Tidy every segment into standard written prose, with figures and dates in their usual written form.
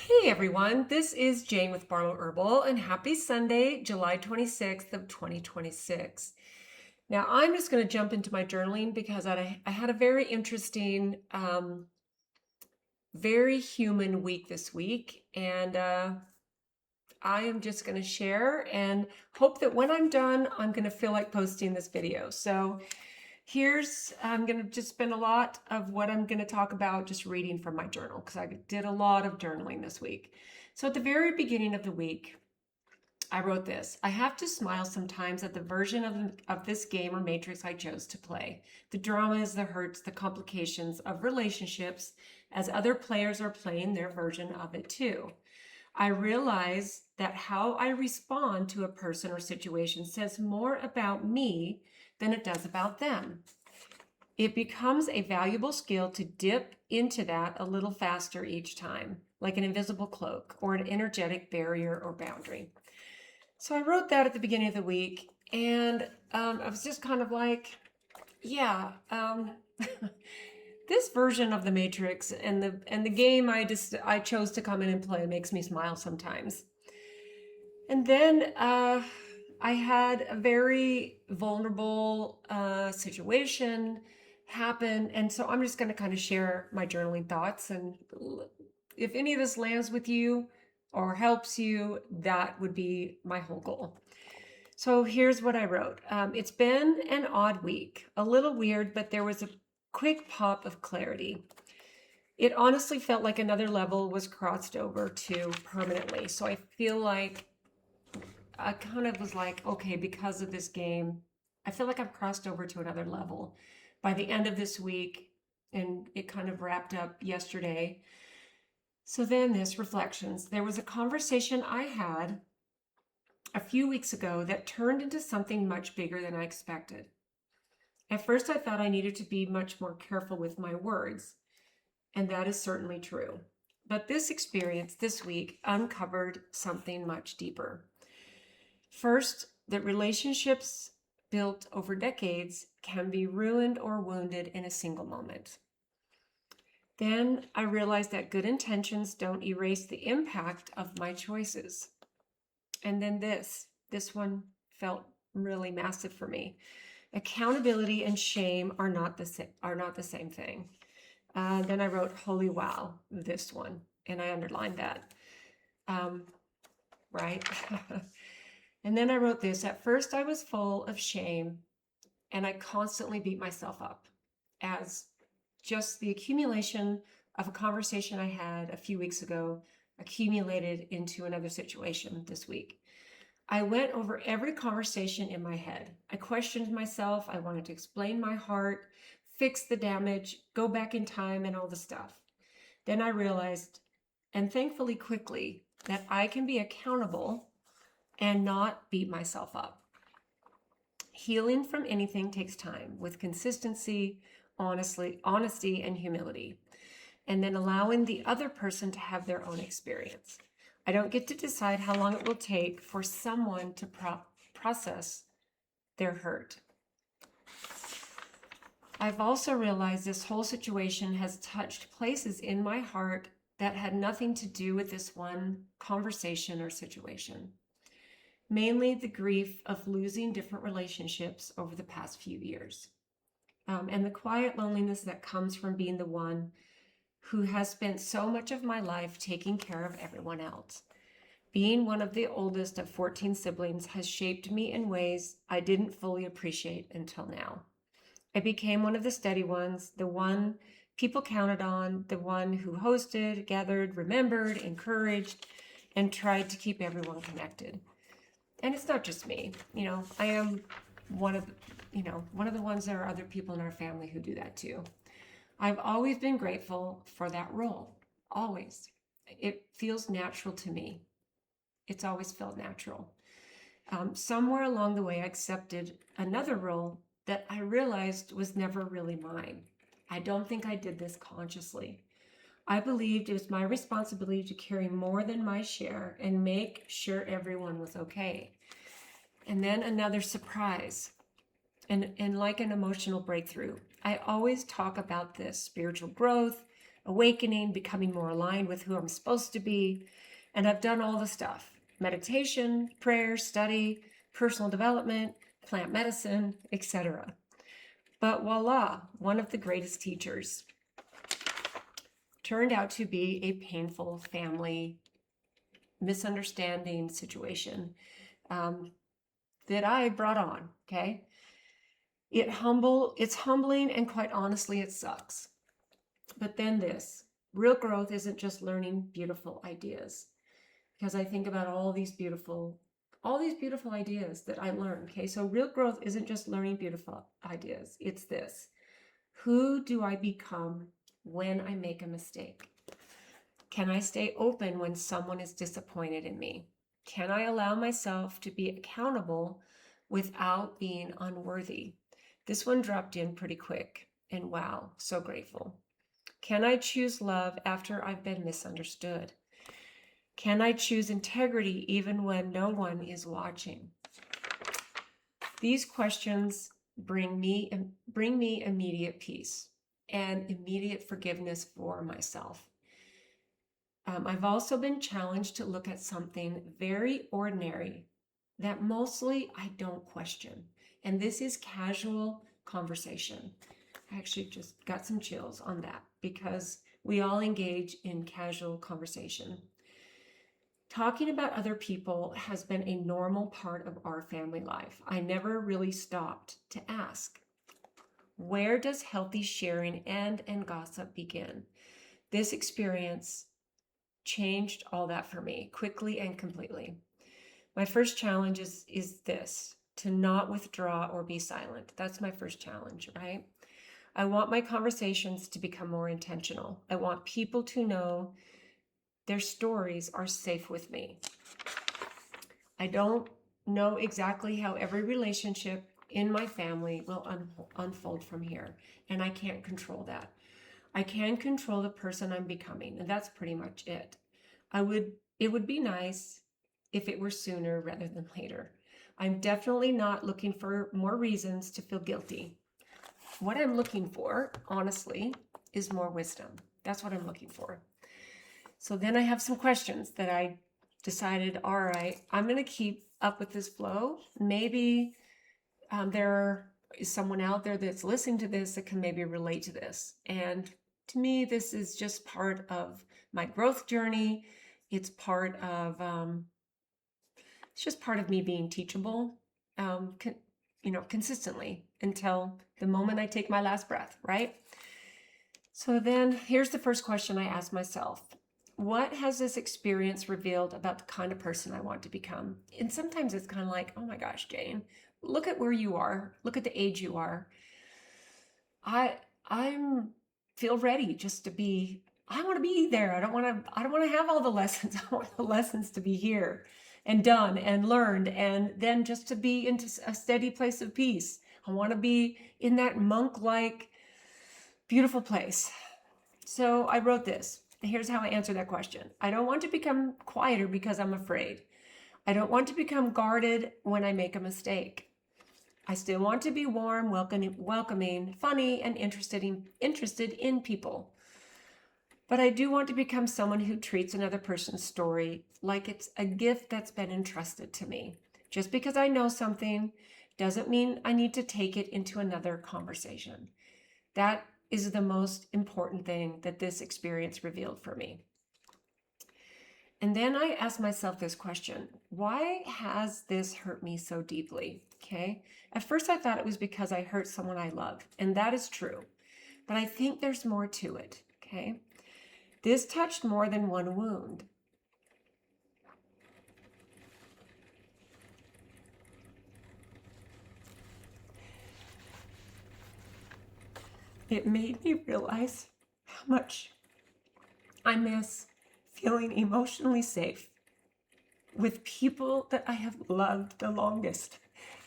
Hey everyone, this is Jane with Barlow Herbal, and happy Sunday, July 26th of 2026. Now I'm just going to jump into my journaling because I had a very interesting, very human week this week, and I am just going to share and hope that when I'm done, I'm going to feel like posting this video. So I'm going to just spend a lot of what I'm going to talk about just reading from my journal because I did a lot of journaling this week. So at the very beginning of the week, I wrote this. I have to smile sometimes at the version of this game or matrix I chose to play. The dramas, the hurts, the complications of relationships as other players are playing their version of it too. I realize that how I respond to a person or situation says more about me than it does about them. It becomes a valuable skill to dip into that a little faster each time, like an invisible cloak or an energetic barrier or boundary. So I wrote that at the beginning of the week, and I was just kind of like, yeah, this version of the Matrix and the game I chose to come in and play makes me smile sometimes. And then I had a very vulnerable situation happen, and so I'm just going to kind of share my journaling thoughts. And if any of this lands with you or helps you, that would be my whole goal. So here's what I wrote. It's been an odd week, a little weird, but there was a quick pop of clarity. It honestly felt like another level was crossed over to permanently. So I feel like I kind of was like, okay, because of this game, I feel like I've crossed over to another level by the end of this week, and it kind of wrapped up yesterday. So then this reflections. There was a conversation I had a few weeks ago that turned into something much bigger than I expected. At first, I thought I needed to be much more careful with my words, and that is certainly true. But this experience this week uncovered something much deeper. First, that relationships built over decades can be ruined or wounded in a single moment. Then I realized that good intentions don't erase the impact of my choices. And then this one felt really massive for me. Accountability and shame are not the same thing. Then I wrote, "Holy wow!" This one, and I underlined that. Right. And then I wrote this. At first, I was full of shame, and I constantly beat myself up as just the accumulation of a conversation I had a few weeks ago accumulated into another situation this week. I went over every conversation in my head. I questioned myself. I wanted to explain my heart, fix the damage, go back in time, and all the stuff. Then I realized, and thankfully quickly, that I can be accountable and not beat myself up. Healing from anything takes time with consistency, honesty, and humility, and then allowing the other person to have their own experience. I don't get to decide how long it will take for someone to process their hurt. I've also realized this whole situation has touched places in my heart that had nothing to do with this one conversation or situation. Mainly the grief of losing different relationships over the past few years. And the quiet loneliness that comes from being the one who has spent so much of my life taking care of everyone else. Being one of the oldest of 14 siblings has shaped me in ways I didn't fully appreciate until now. I became one of the steady ones, the one people counted on, the one who hosted, gathered, remembered, encouraged, and tried to keep everyone connected. And it's not just me, I am one of the ones. There are other people in our family who do that too. I've always been grateful for that role. Always. It feels natural to me. It's always felt natural. Somewhere along the way, I accepted another role that I realized was never really mine. I don't think I did this consciously. I believed it was my responsibility to carry more than my share and make sure everyone was okay. And then another surprise, and like an emotional breakthrough. I always talk about this spiritual growth, awakening, becoming more aligned with who I'm supposed to be. And I've done all the stuff: meditation, prayer, study, personal development, plant medicine, etc. But voila, one of the greatest teachers turned out to be a painful family misunderstanding situation that I brought on. Okay. It's humbling, and quite honestly, it sucks. But then this real growth isn't just learning beautiful ideas, because I think about all these beautiful ideas that I learned. Okay, so real growth isn't just learning beautiful ideas. It's this: who do I become when I make a mistake? Can I stay open when someone is disappointed in me? Can I allow myself to be accountable without being unworthy? This one dropped in pretty quick, and wow, so grateful. Can I choose love after I've been misunderstood? Can I choose integrity even when no one is watching? These questions bring me immediate peace and immediate forgiveness for myself. I've also been challenged to look at something very ordinary that mostly I don't question. And this is casual conversation. I actually just got some chills on that, because we all engage in casual conversation. Talking about other people has been a normal part of our family life. I never really stopped to ask, where does healthy sharing and gossip begin? This experience changed all that for me quickly and completely. My first challenge is this: to not withdraw or be silent. That's my first challenge, right? I want my conversations to become more intentional. I want people to know their stories are safe with me. I don't know exactly how every relationship in my family will unfold from here, and I can't control that. I can control the person I'm becoming, and that's pretty much it. It would be nice if it were sooner rather than later. I'm definitely not looking for more reasons to feel guilty. What I'm looking for, honestly, is more wisdom. That's what I'm looking for. So then I have some questions that I decided, all right, I'm going to keep up with this flow. Maybe there is someone out there that's listening to this that can maybe relate to this. And to me, this is just part of my growth journey. It's part of, it's just part of me being teachable, consistently until the moment I take my last breath, right? So then here's the first question I ask myself. What has this experience revealed about the kind of person I want to become? And sometimes it's kind of like, oh my gosh, Jane, look at where you are. Look at the age you are. I'm feel ready just to be, I want to be there. I don't want to have all the lessons. I want the lessons to be here and done and learned, and then just to be into a steady place of peace. I want to be in that monk-like beautiful place. So I wrote this. Here's how I answer that question. I don't want to become quieter because I'm afraid. I don't want to become guarded when I make a mistake. I still want to be warm, welcoming, funny, and interested in people. But I do want to become someone who treats another person's story like it's a gift that's been entrusted to me. Just because I know something doesn't mean I need to take it into another conversation. That is the most important thing that this experience revealed for me. And then I asked myself this question: why has this hurt me so deeply? Okay. At first I thought it was because I hurt someone I love, and that is true. But I think there's more to it. Okay. This touched more than one wound. It made me realize how much I miss feeling emotionally safe with people that I have loved the longest.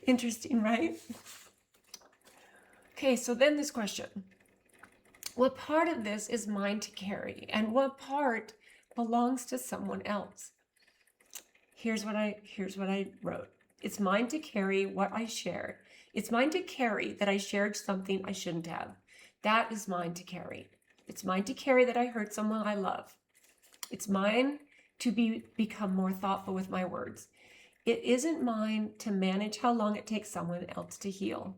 Interesting, right? Okay, so then this question: what part of this is mine to carry, and what part belongs to someone else? Here's what I wrote. It's mine to carry what I shared. It's mine to carry that I shared something I shouldn't have. That is mine to carry. It's mine to carry that I hurt someone I love. It's mine to become more thoughtful with my words. It isn't mine to manage how long it takes someone else to heal.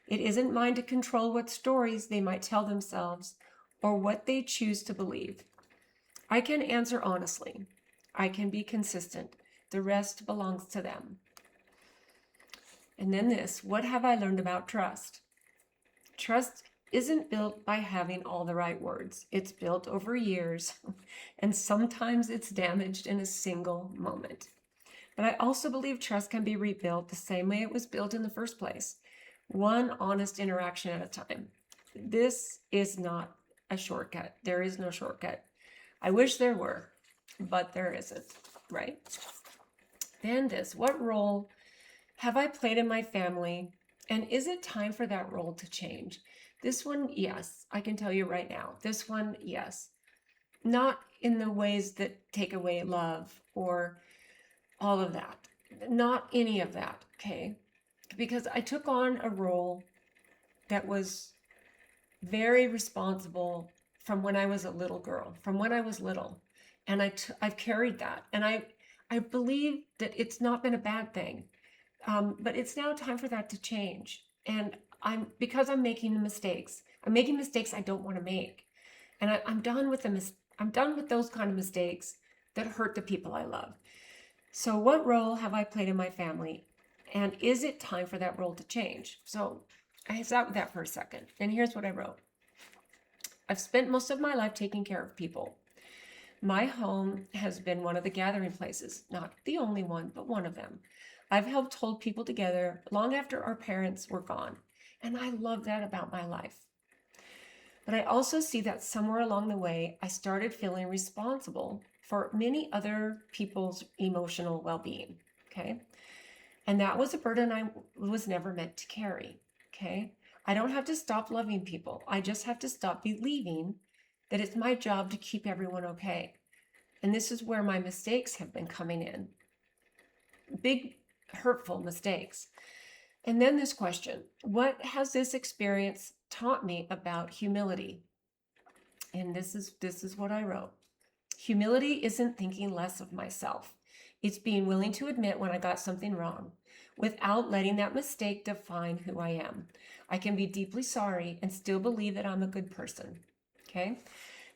It isn't mine to control what stories they might tell themselves or what they choose to believe. I can answer honestly. I can be consistent. The rest belongs to them. And then this, what have I learned about trust? Trust isn't built by having all the right words. It's built over years, and sometimes it's damaged in a single moment. But I also believe trust can be rebuilt the same way it was built in the first place, one honest interaction at a time. This is not a shortcut. There is no shortcut. I wish there were, but there isn't, right? Then this, what role have I played in my family, and is it time for that role to change? This one, yes, I can tell you right now. This one, yes. Not in the ways that take away love or all of that. Not any of that, okay? Because I took on a role that was very responsible from when I was a little girl, from when I was little. And I've carried that. And I believe that it's not been a bad thing. But it's now time for that to change. And because I'm making mistakes. I'm making mistakes I don't want to make. And I'm done with I'm done with those kind of mistakes that hurt the people I love. So what role have I played in my family? And is it time for that role to change? So I sat with that for a second. And here's what I wrote. I've spent most of my life taking care of people. My home has been one of the gathering places, not the only one, but one of them. I've helped hold people together long after our parents were gone, and I love that about my life. But I also see that somewhere along the way, I started feeling responsible for many other people's emotional well-being, okay? And that was a burden I was never meant to carry, okay? I don't have to stop loving people. I just have to stop believing that it's my job to keep everyone okay. And this is where my mistakes have been coming in. Big, hurtful mistakes. And then this question, what has this experience taught me about humility? And this is what I wrote. Humility isn't thinking less of myself. It's being willing to admit when I got something wrong without letting that mistake define who I am. I can be deeply sorry and still believe that I'm a good person. Okay?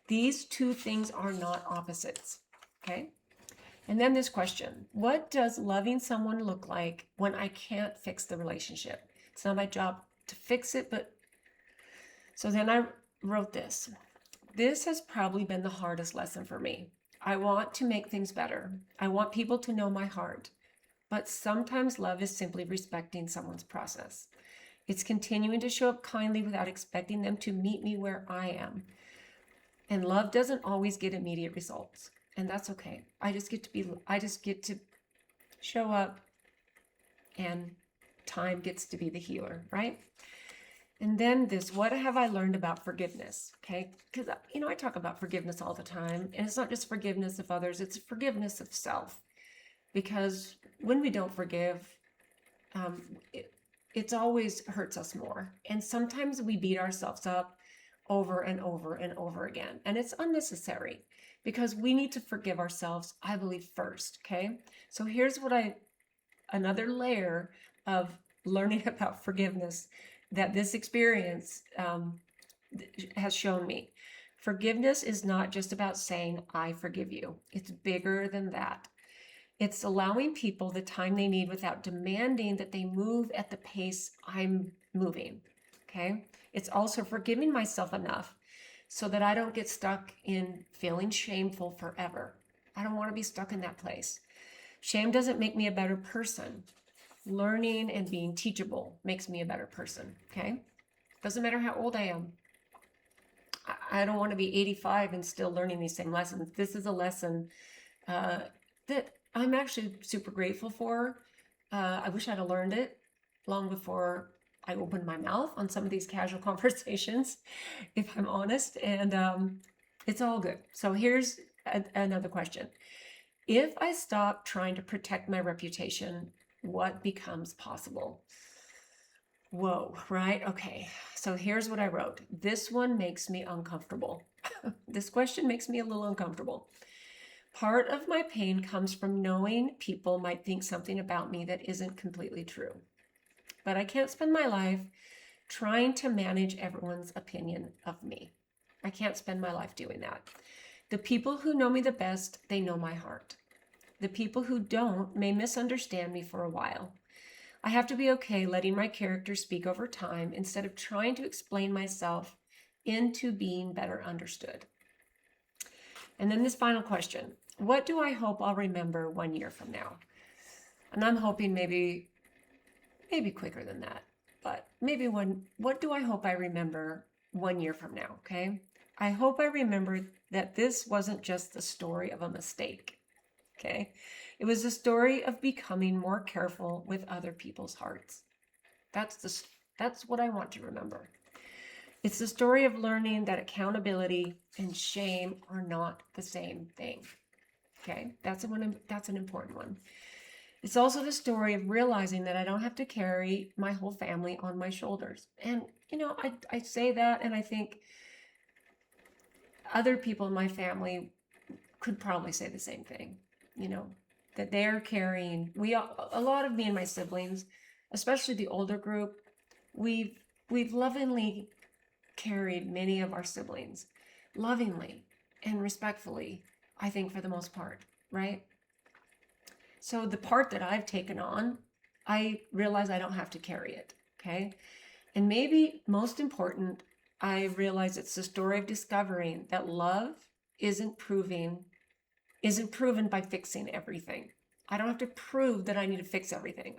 These two things are not opposites. Okay? And then this question, what does loving someone look like when I can't fix the relationship? It's not my job to fix it, but so then I wrote this. This has probably been the hardest lesson for me. I want to make things better. I want people to know my heart. But sometimes love is simply respecting someone's process. It's continuing to show up kindly without expecting them to meet me where I am. And love doesn't always get immediate results. And that's okay. I just get to show up, and time gets to be the healer, right? And then this, what have I learned about forgiveness? Okay, because I talk about forgiveness all the time, and it's not just forgiveness of others, it's forgiveness of self. Because when we don't forgive, it always hurts us more. And sometimes we beat ourselves up over and over and over again. And it's unnecessary because we need to forgive ourselves, I believe, first. Okay. So here's another layer of learning about forgiveness that this experience has shown me. Forgiveness is not just about saying, I forgive you. It's bigger than that. It's allowing people the time they need without demanding that they move at the pace I'm moving, okay? It's also forgiving myself enough so that I don't get stuck in feeling shameful forever. I don't want to be stuck in that place. Shame doesn't make me a better person. Learning and being teachable makes me a better person, okay? Doesn't matter how old I am. I don't want to be 85 and still learning these same lessons. This is a lesson that I'm actually super grateful for. I wish I'd have learned it long before I opened my mouth on some of these casual conversations, if I'm honest, and it's all good. So here's another question. If I stop trying to protect my reputation, what becomes possible? Whoa, right? Okay. So here's what I wrote. This one makes me uncomfortable. This question makes me a little uncomfortable. Part of my pain comes from knowing people might think something about me that isn't completely true. But I can't spend my life trying to manage everyone's opinion of me. I can't spend my life doing that. The people who know me the best, they know my heart. The people who don't may misunderstand me for a while. I have to be okay letting my character speak over time instead of trying to explain myself into being better understood. And then this final question. What do I hope I'll remember 1 year from now? And I'm hoping maybe quicker than that. But maybe what do I hope I remember 1 year from now, okay? I hope I remember that this wasn't just the story of a mistake, okay? It was the story of becoming more careful with other people's hearts. That's what I want to remember. It's the story of learning that accountability and shame are not the same thing. Okay, that's an important one. It's also the story of realizing that I don't have to carry my whole family on my shoulders. And I say that, and I think other people in my family could probably say the same thing. That they are carrying. A lot of me and my siblings, especially the older group, we've lovingly carried many of our siblings, lovingly and respectfully, I think, for the most part, right? So the part that I've taken on, I realize I don't have to carry it, okay? And maybe most important, I realize it's the story of discovering that love isn't proven by fixing everything. I don't have to prove that I need to fix everything.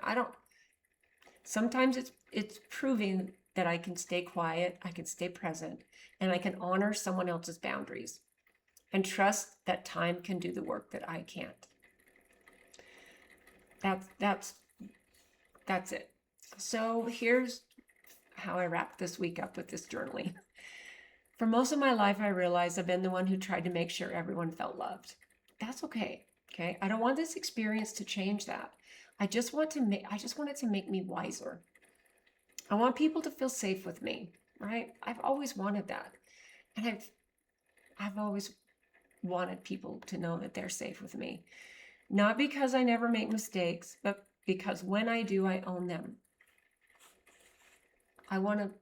Sometimes it's proving that I can stay quiet, I can stay present, and I can honor someone else's boundaries and trust that time can do the work that I can't. That's it. So here's how I wrap this week up with this journaling. For most of my life, I realized I've been the one who tried to make sure everyone felt loved. That's okay. Okay. I don't want this experience to change that. I just want it to make me wiser. I want people to feel safe with me, right? I've always wanted that. And I've always wanted people to know that they're safe with me. Not because I never make mistakes, but because when I do, I own them. I want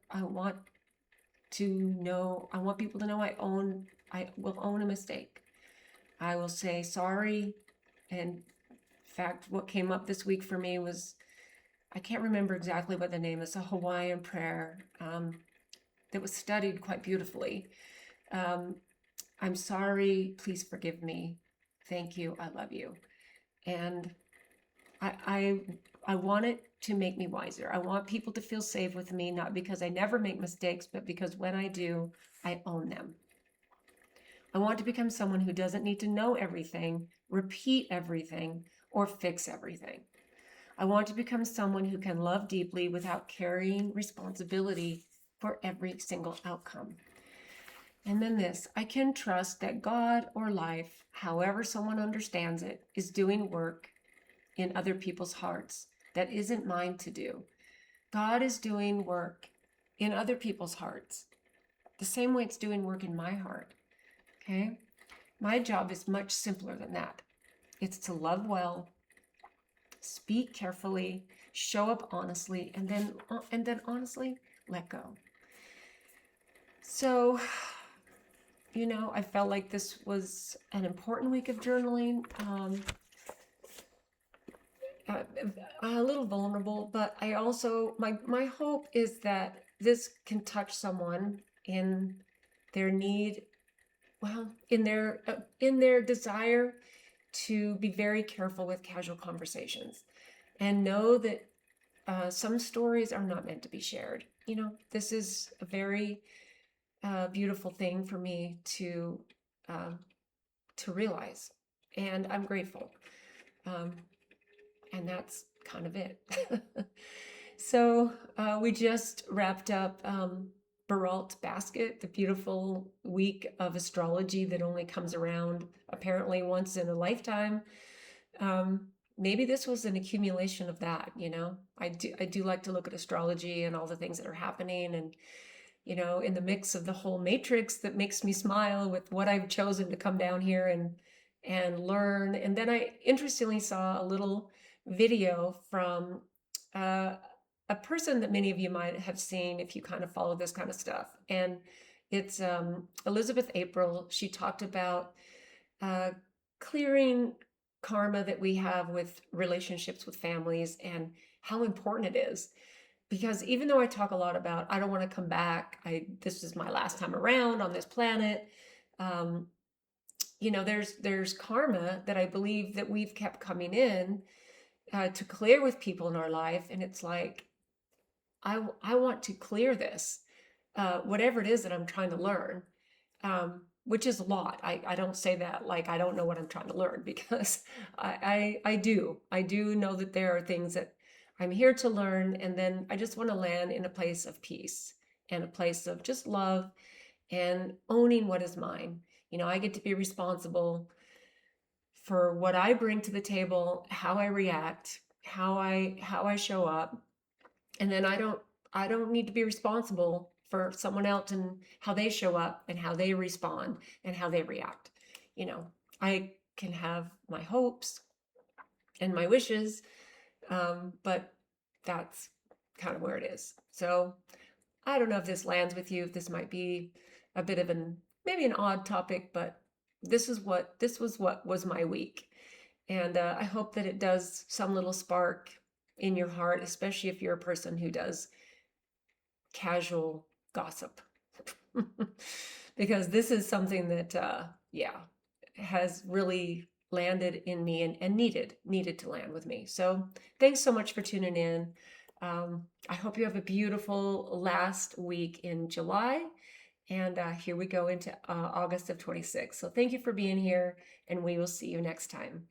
people to know I will own a mistake. I will say sorry. And in fact, what came up this week for me was, I can't remember exactly what the name is, a Hawaiian prayer that was studied quite beautifully. I'm sorry, please forgive me. Thank you, I love you. And I want it to make me wiser. I want people to feel safe with me, not because I never make mistakes, but because when I do, I own them. I want to become someone who doesn't need to know everything, repeat everything, or fix everything. I want to become someone who can love deeply without carrying responsibility for every single outcome. And then this, I can trust that God or life, however someone understands it, is doing work in other people's hearts that isn't mine to do. God is doing work in other people's hearts, the same way it's doing work in my heart. Okay? My job is much simpler than that. It's to love well, speak carefully, show up honestly, and then honestly let go. So, I felt like this was an important week of journaling. A little vulnerable, but I also, my hope is that this can touch someone in their need, in their desire to be very careful with casual conversations and know that some stories are not meant to be shared. This is a very beautiful thing for me to realize, and I'm grateful. And that's kind of it. So we just wrapped up Baralt Basket, the beautiful week of astrology that only comes around apparently once in a lifetime. maybe this was an accumulation of that, you know. I do like to look at astrology and all the things that are happening, and you know, in the mix of the whole matrix that makes me smile with what I've chosen to come down here and learn. And then I interestingly saw a little video from uh, a person that many of you might have seen if you kind of follow this kind of stuff. And it's Elizabeth April. She talked about uh, clearing karma that we have with relationships with families and how important it is. Because even though I talk a lot about I don't want to come back, this is my last time around on this planet. Um, you know, there's karma that I believe that we've kept coming in to clear with people in our life, and it's like I want to clear this, whatever it is that I'm trying to learn, which is a lot. I don't say that like I don't know what I'm trying to learn because I do know that there are things that I'm here to learn, and then I just want to land in a place of peace and a place of just love and owning what is mine. You know, I get to be responsible for what I bring to the table, how I react, how I show up, and then I don't need to be responsible for someone else and how they show up and how they respond and how they react. You know, I can have my hopes and my wishes, but that's kind of where it is. So I don't know if this lands with you, if this might be a bit of maybe an odd topic, but this was what was my week. And I hope that it does some little spark in your heart, especially if you're a person who does casual gossip. Because this is something that, yeah, has really landed in me and needed to land with me. So thanks so much for tuning in. I hope you have a beautiful last week in July. And here we go into August of 26. So thank you for being here, and we will see you next time.